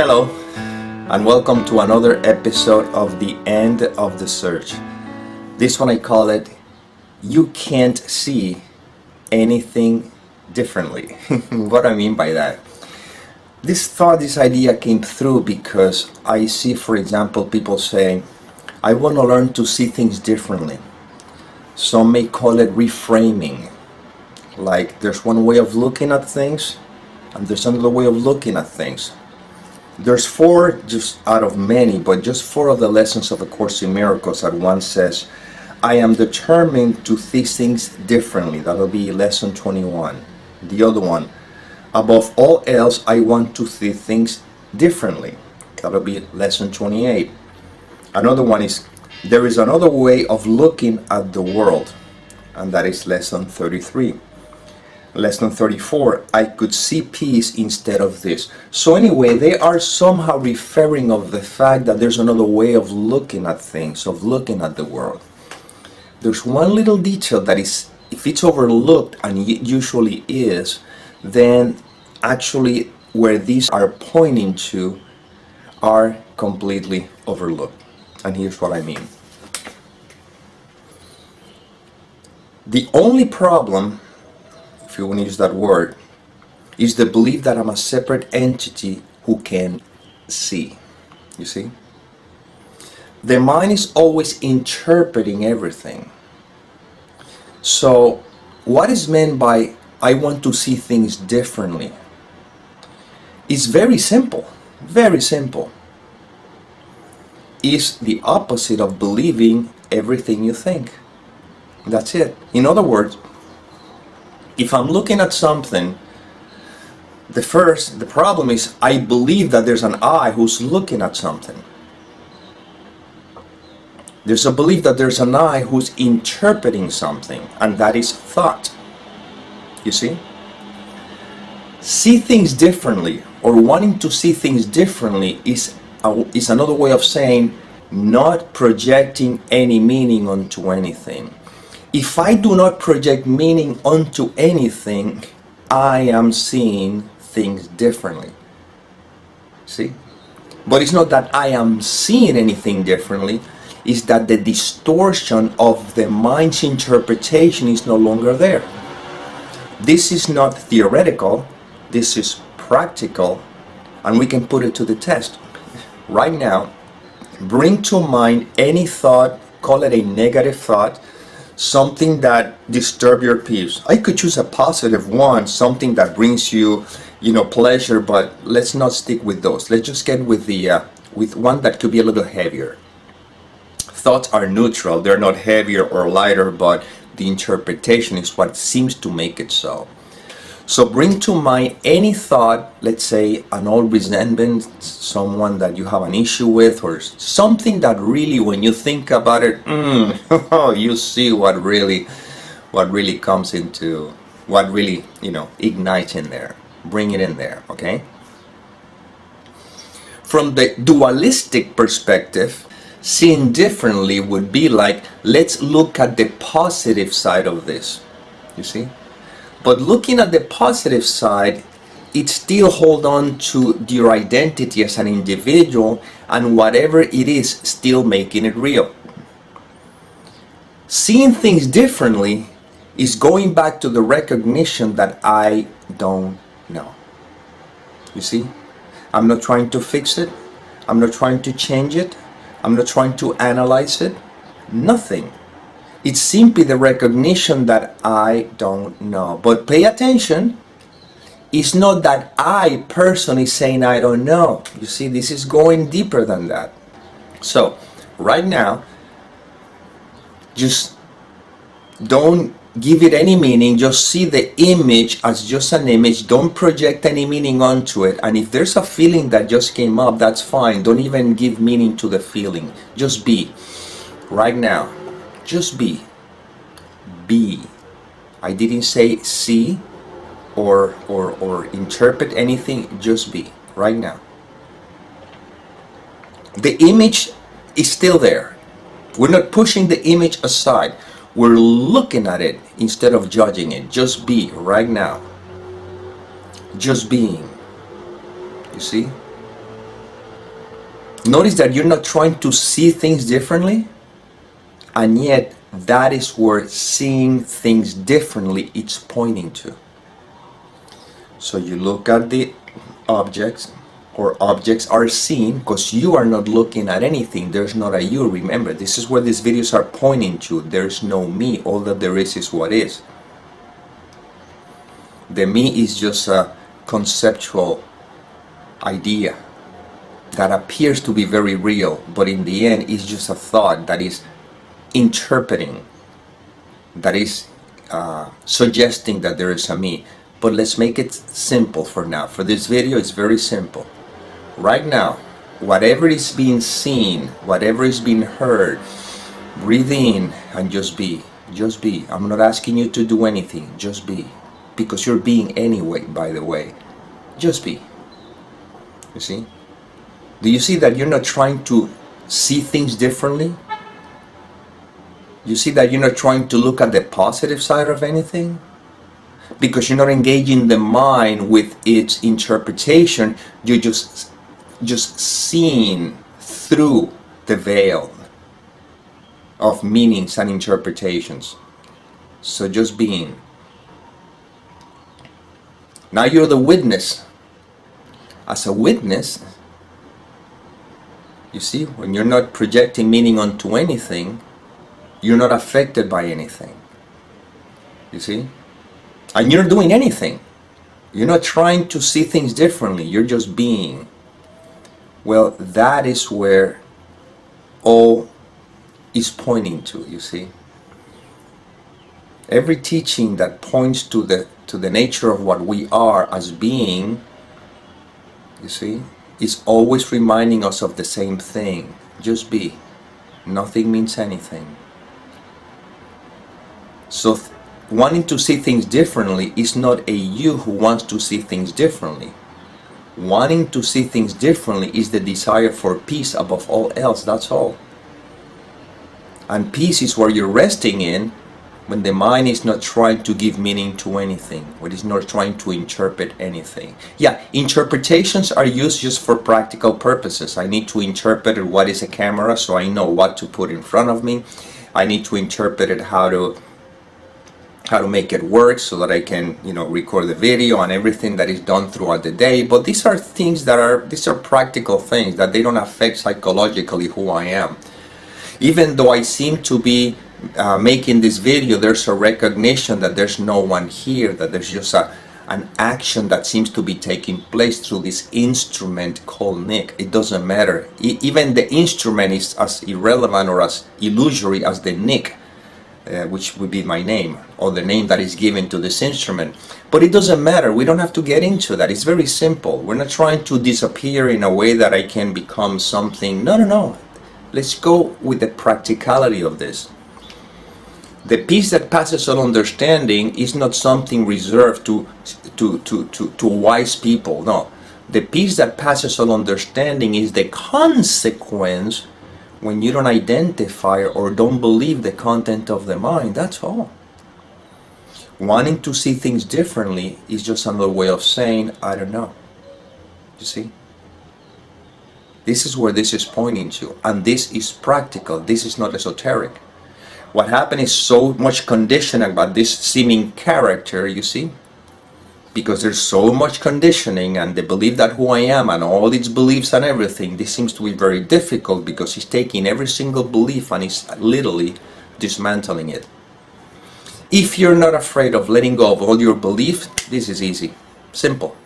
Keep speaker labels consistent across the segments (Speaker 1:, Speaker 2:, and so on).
Speaker 1: Hello, and welcome to another episode of The End of the Search. This one I call it, You Can't See Anything Differently. What I mean by that? This idea came through because I see, for example, people saying, I want to learn to see things differently. Some may call it reframing. Like there's one way of looking at things, and there's another way of looking at things. There's four, just out of many, but just four of the lessons of A Course in Miracles that one says, I am determined to see things differently. That'll be lesson 21. The other one, above all else, I want to see things differently. That'll be lesson 28. Another one is, there is another way of looking at the world, and that is lesson 33. Lesson 34, I could see peace instead of this. So anyway, they are somehow referring of the fact that there's another way of looking at things, of looking at the world. There's one little detail that is, if it's overlooked, and it usually is, then actually where these are pointing to are completely overlooked. And here's what I mean. The only problem, if you want to use that word, is the belief that I'm a separate entity who can see. You see? The mind is always interpreting everything. So, what is meant by I want to see things differently? It's very simple. Very simple. It's the opposite of believing everything you think. That's it. In other words, if I'm looking at something, the problem is I believe that there's an I who's looking at something. There's a belief that there's an I who's interpreting something, and that is thought. You see? See things differently, or wanting to see things differently is another way of saying not projecting any meaning onto anything. If I do not project meaning onto anything, I am seeing things differently. See? But it's not that I am seeing anything differently, it's that the distortion of the mind's interpretation is no longer there. This is not theoretical, this is practical, and we can put it to the test. Right now, bring to mind any thought, call it a negative thought, something that disturbs your peace. I could choose a positive one, something that brings you, pleasure, but let's not stick with those. Let's just get with with one that could be a little heavier. Thoughts are neutral, they're not heavier or lighter, but the interpretation is what seems to make it so. So bring to mind any thought, let's say an old resentment, someone that you have an issue with, or something that really, when you think about it, you see what really comes into, what really, ignites in there. Bring it in there, okay? From the dualistic perspective, seeing differently would be like, let's look at the positive side of this, you see? But looking at the positive side, it still hold on to your identity as an individual, and whatever it is, still making it real. Seeing things differently is going back to the recognition that I don't know. You see? I'm not trying to fix it. I'm not trying to change it. I'm not trying to analyze it. Nothing. It's simply the recognition that I don't know. But pay attention, it's not that I personally saying I don't know. You see, this is going deeper than that. So, right now, just don't give it any meaning. Just see the image as just an image. Don't project any meaning onto it. And if there's a feeling that just came up, that's fine. Don't even give meaning to the feeling. Just be. Right now. Just be. Be. I didn't say see or interpret anything. Just be. Right now. The image is still there. We're not pushing the image aside. We're looking at it instead of judging it. Just be right now. Just being. You see? Notice that you're not trying to see things differently, and yet that is where seeing things differently is pointing to. So you look at the objects, or objects are seen, because you are not looking at anything. There's not a you. Remember, this is where these videos are pointing to. There's no me. All that there is what is. The me is just a conceptual idea that appears to be very real, but in the end is just a thought that is interpreting, that is suggesting that there is a me. But let's make it simple for now. For this video, it's very simple. Right now, whatever is being seen, whatever is being heard, breathe in and just be. Just be. I'm not asking you to do anything. Just be. Because you're being anyway, by the way. Just be. You see? Do you see that you're not trying to see things differently? You see that you're not trying to look at the positive side of anything? Because you're not engaging the mind with its interpretation. You're just seeing through the veil of meanings and interpretations. So just being. Now you're the witness. As a witness, you see, when you're not projecting meaning onto anything, you're not affected by anything. You see? And you're not doing anything. You're not trying to see things differently. You're just being. Well, that is where all is pointing to, you see. Every teaching that points to the nature of what we are as being, you see, is always reminding us of the same thing. Just be. Nothing means anything. So wanting to see things differently is not a you who wants to see things differently. Wanting to see things differently is the desire for peace above all else. That's all. And peace is where you're resting in when the mind is not trying to give meaning to anything, when it's not trying to interpret anything. Yeah, interpretations are used just for practical purposes. I need to interpret what is a camera so I know what to put in front of me. I need to interpret it how to make it work so that I can, record the video and everything that is done throughout the day. But these are things these are practical things that they don't affect psychologically who I am. Even though I seem to be making this video, there's a recognition that there's no one here, that there's just an action that seems to be taking place through this instrument called Nick. It doesn't matter. Even the instrument is as irrelevant or as illusory as the Nick, which would be my name, or the name that is given to this instrument. But it doesn't matter. We don't have to get into that. It's very simple. We're not trying to disappear in a way that I can become something. No. Let's go with the practicality of this. The peace that passes all understanding is not something reserved to wise people. No. The peace that passes all understanding is the consequence when you don't identify or don't believe the content of the mind. That's all. Wanting to see things differently is just another way of saying, I don't know. You see? This is where this is pointing to. And this is practical. This is not esoteric. What happened is so much conditioning about this seeming character, you see? Because there's so much conditioning and the belief that who I am and all its beliefs and everything, this seems to be very difficult because he's taking every single belief and he's literally dismantling it. If you're not afraid of letting go of all your beliefs, this is easy, simple.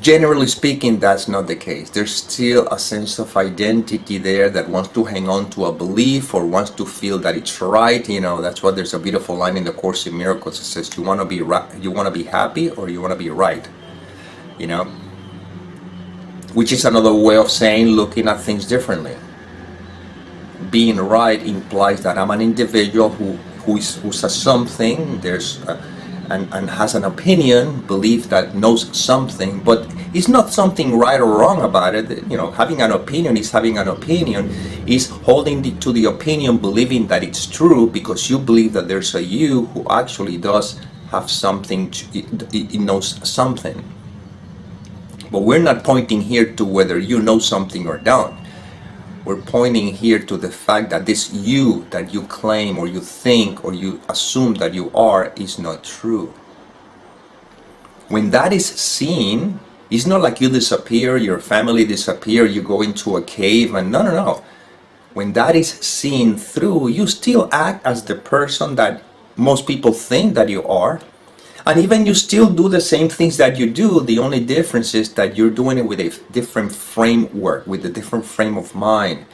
Speaker 1: Generally speaking, that's not the case. There's still a sense of identity there that wants to hang on to a belief or wants to feel that it's right. That's why there's a beautiful line in the Course in Miracles that says, you want to be right, you want to be happy, or you want to be right. Which is another way of saying looking at things differently. Being right implies that I'm an individual who says something. And has an opinion, belief that knows something, but it's not something right or wrong about it. Having an opinion is having an opinion, is holding to the opinion, believing that it's true because you believe that there's a you who actually does have something, it knows something. But we're not pointing here to whether you know something or don't. We're pointing here to the fact that this you that you claim or you think or you assume that you are is not true. When that is seen, it's not like you disappear, your family disappear, you go into a cave and no. When that is seen through, you still act as the person that most people think that you are. And even you still do the same things that you do. The only difference is that you're doing it with a different framework, with a different frame of mind.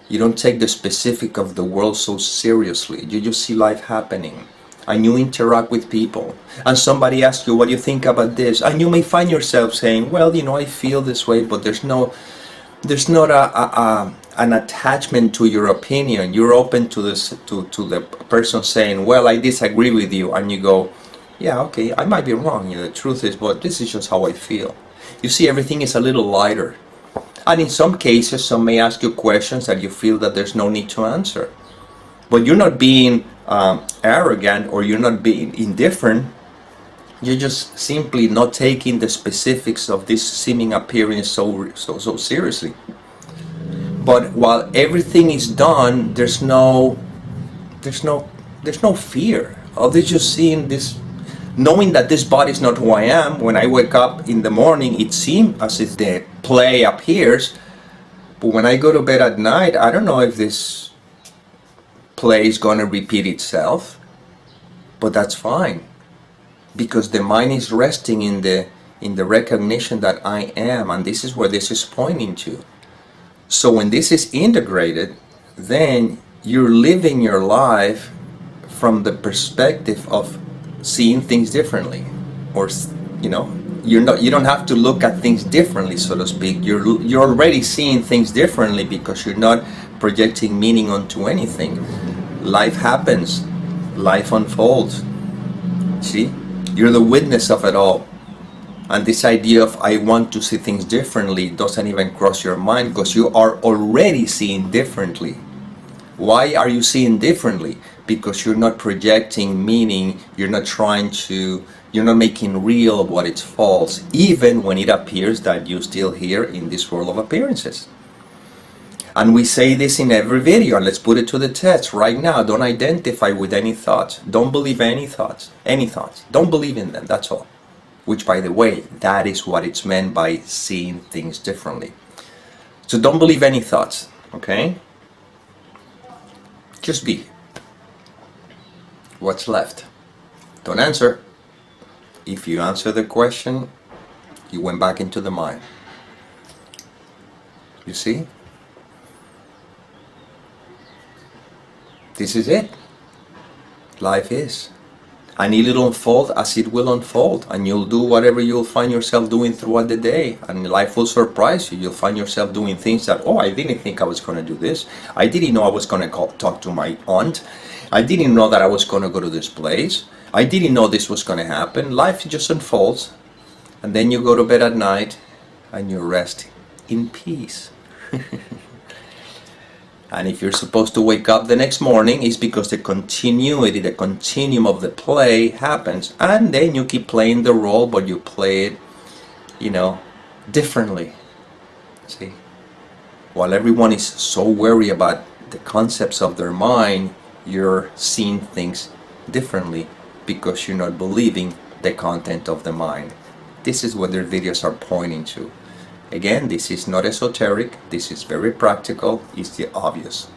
Speaker 1: You don't take the specific of the world so seriously. You just see life happening. And you interact with people. And somebody asks you, what do you think about this? And you may find yourself saying, well, I feel this way, but there's not an attachment to your opinion. You're open to this, to the person saying, well, I disagree with you. And you go, yeah, okay, I might be wrong. The truth is, but this is just how I feel. You see, everything is a little lighter. And in some cases, some may ask you questions that you feel that there's no need to answer. But you're not being arrogant or you're not being indifferent. You're just simply not taking the specifics of this seeming appearance so seriously. But while everything is done, there's no fear. Of just seeing this, knowing that this body is not who I am. When I wake up in the morning, it seems as if the play appears. But when I go to bed at night, I don't know if this play is going to repeat itself. But that's fine, because the mind is resting in the recognition that I am, and this is where this is pointing to. So when this is integrated, then you're living your life from the perspective of seeing things differently, or you don't have to look at things differently, so to speak. You're already seeing things differently because you're not projecting meaning onto anything. Life happens, life unfolds. See, you're the witness of it all, and this idea of I want to see things differently doesn't even cross your mind, because you are already seeing differently. Why are you seeing differently? Because you're not projecting meaning, you're not making real what is false, even when it appears that you're still here in this world of appearances. And we say this in every video, and let's put it to the test right now. Don't identify with any thoughts. Don't believe any thoughts. Don't believe in them, that's all. Which, by the way, that is what it's meant by seeing things differently. So don't believe any thoughts, okay? Just be. What's left? Don't answer. If you answer the question, you went back into the mind. You see? This is it. Life is. And it'll unfold as it will unfold, and you'll do whatever you'll find yourself doing throughout the day, and life will surprise you. You'll find yourself doing things that, I didn't think I was going to do this. I didn't know I was going to talk to my aunt. I didn't know that I was going to go to this place. I didn't know this was going to happen. Life just unfolds, and then you go to bed at night and you rest in peace. And if you're supposed to wake up the next morning, it's because the continuum of the play happens. And then you keep playing the role, but you play it, differently. See? While everyone is so worried about the concepts of their mind, you're seeing things differently because you're not believing the content of the mind. This is what their videos are pointing to. Again, this is not esoteric, this is very practical, it's the obvious.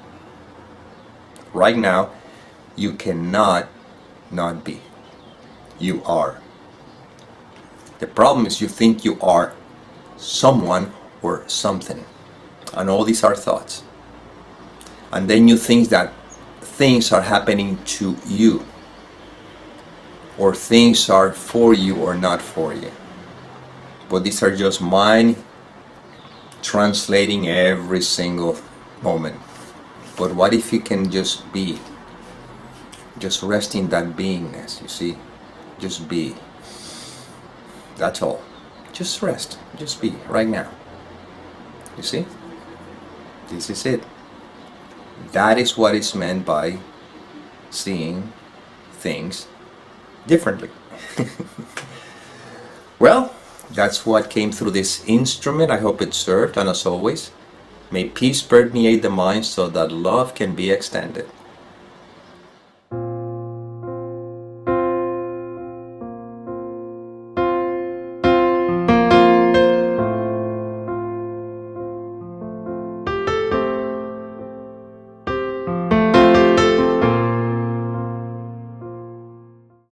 Speaker 1: Right now, you cannot not be. You are. The problem is you think you are someone or something. And all these are thoughts. And then you think that things are happening to you, or things are for you or not for you. But these are just mind translating every single moment. But what if you can just be, just rest in that beingness, you see? Just be. That's all. Just rest, just be right now. You see? This is it. That is what is meant by seeing things differently. Well, That's what came through this instrument. I hope it served, and as always, may peace permeate the mind so that love can be extended.